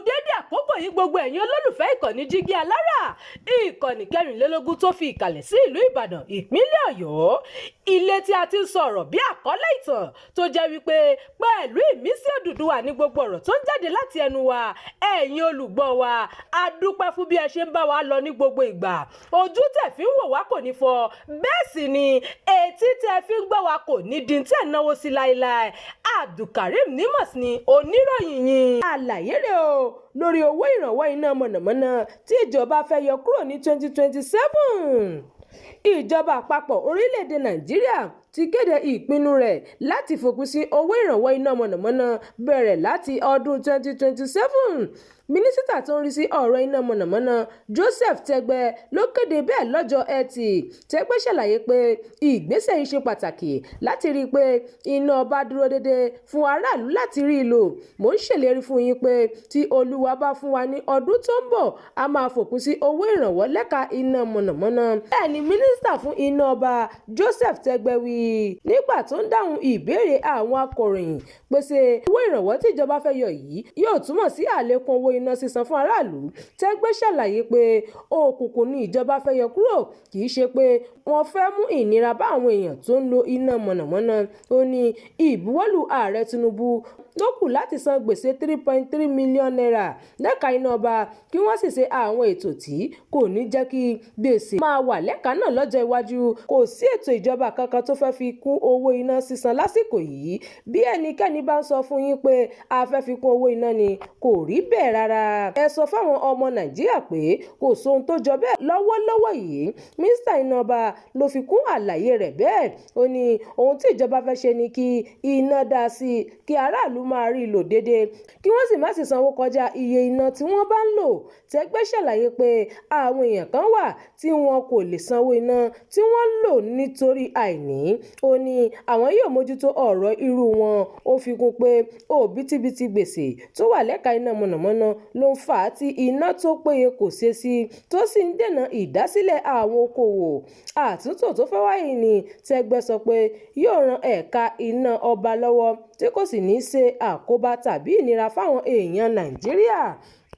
dédé àkókò yìí gbogbo ẹ̀yin olólùfẹ́ ìkànnì Jígí Alára, ìkànnì kẹrìnlélógún tó fi ìkàlẹ̀ sí ìlú Ìbàdàn ìpínlẹ̀ Ọ̀yọ́, ilé tí a ti ń sọ̀rọ̀ bí àkọ́lé ìtàn tó jẹ́ wípé pẹ̀lú ìmísí Odùduwà ní gbogbo ọ̀rọ̀ tó ń jáde láti ẹnu wa. Ẹ̀yin olùgbọ́ wa, a dúpẹ́ fún bí ẹ ṣe ń bá wa lọ ní gbogbo ìgbà. Ojú tẹ́ fi ń wò wá kò ní fọ́, bẹ́ẹ̀ sì ni etí tẹ́ fi ń gbọ́ wa kò ní di tẹ́ náwó sí láéláé. Abdulkareem Nimas ni oníròyìn yín. Àlàyé rẹ̀ o lórí owó ìrànwọ́ iná mọ̀nàmọ́ná tí ìjọba fẹ́ yọ kúrò ní 2027. Ìjọba àpapọ̀ orílẹ̀-èdè Nàìjíríà ti kéde ìpinnu rẹ̀ láti fòpin sí owó ìrànwọ́ iná mọ̀nàmọ́ná bẹ̀rẹ̀ láti ọdún 2027. Mínísítà tó ń rí sí ọ̀rọ̀ iná mọ̀nàmọ́ná Joseph Tegbe ló kéde bẹ́ẹ̀ lọ́jọ́ Ẹtì. Tegbe ṣàlàyé pé ìgbésẹ̀ yìí ṣe pàtàkì láti rí i pé iná ọba dúró dédé fún aráàlú láti rí i lò. Mò ń ṣèlérí fún yín pé tí Olúwa bá fún wa ní ọdún tó ń bọ̀, a máa fòpin sí owó ìrànwọ́ lẹ́ka iná mọ̀nàmọ́ná. Bẹ́ẹ̀ ni mínísítà fún iná ọba Joseph Tegbe wí nígbà tó ń dáhùn ìbéèrè àwọn akọ̀ròyìn pèsè owó ìrànwọ́ tí ìjọba fẹ́ yọ yìí yóò túmọ̀ sí àlékún owó iná sísan fún aráàlú. Tegbe ṣàlàyé pé òkùnkùn ni ìjọba fẹ́ yọ kúrò, kì í ṣe pé wọ́n fẹ́ mú ìnira bá àwọn èèyàn tó ń lo iná mọ̀nàmọ́ná. Ó ní ìbuwọ́lù ààrẹ Tinubu ló kù láti san gbèsè 3.3 mílíọ̀nù náírà lẹ́ka iná ọba kí wọ́n sì ṣe àwọn ètò tí kò ní jẹ́ kí gbèsè máa wà lẹ́ka náà lọ́jọ́ iwájú. Kò sí ètò ìjọba kankan tó fẹ́ fi kún owó iná sísan lásìkò yìí. Bí ẹnikẹ́ni bá ń sọ fún yín pé a fẹ́ fi kún owó iná ni kò rí bẹ́ẹ̀ rárá. Ẹ sọ fáwọn ọmọ Nàìjíríà pé kò sóhun tó jọ bẹ́ẹ̀ lọ́wọ́lọ́wọ́ yìí. Mínísítà iná ọba ló fi kún àlàyé rẹ̀ bẹ́ẹ̀. Ó ní ohun tí ìjọba fẹ́ ṣe ni kí iná dá sí i, kí aráàlú máa rí i lò déédéé, kí wọ́n sì má sì sanwó kọjá iye iná tí wọ́n bá ń lò. Tegbe ṣàlàyé pé àwọn èèyàn kan wà tí wọn kò lè sanwó iná tí wọ́n ń lò nítorí àìní. Ó ní àwọn yóò mójútó ọ̀rọ̀ irú wọn. Ó fi kún pé òbítíbitì gbèsè tó wà lẹ́ka iná mọ̀nàmọ́ná ló ń fà á tí iná tó péye kò ṣe sí, tó sì ń dènà ìdásílẹ̀ àwọn okòwò. Àtúntò tó fẹ́ wáyé ni Tegbe sọ pé yóò ran ẹ̀ka iná ọba lọ́wọ́ tí kò sì ní ṣe àkóbá tàbí ìnira fáwọn èèyàn Nàìjíríà.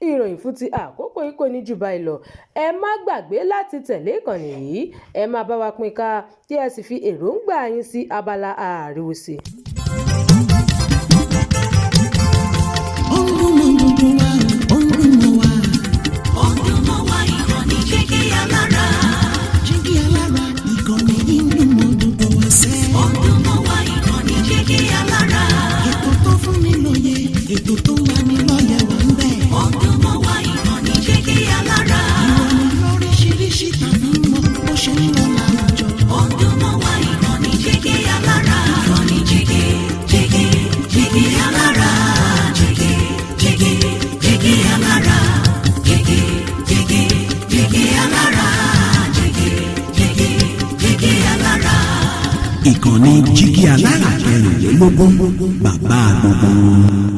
Ìròyìn fún ti àkókò yìí kò ní jù báyìí lọ. Ẹ má gbàgbé láti tẹ̀lé ìkànnì yìí. Ẹ máa bá wa pín ká kí ẹ sì fi èròǹgbà yín sí abala àríwísí. Ètò tó wà ní lọ́yẹ̀ wà ń bẹ̀. Ọdún mọ́ wá ìkànnì Jígí Alára. Ìròyìn lóríṣiríṣi tàbí mọ́ bó ṣe ń lọ láwùjọ. Ọdún mọ́ wá ìkànnì Jígí Alára. Ìkànnì Jígí Alára. Jígí Alára. Jígí Alára. Jígí Alára. Ìkànnì Jígí Alára kẹrìnlélógún bàbá gbogbo.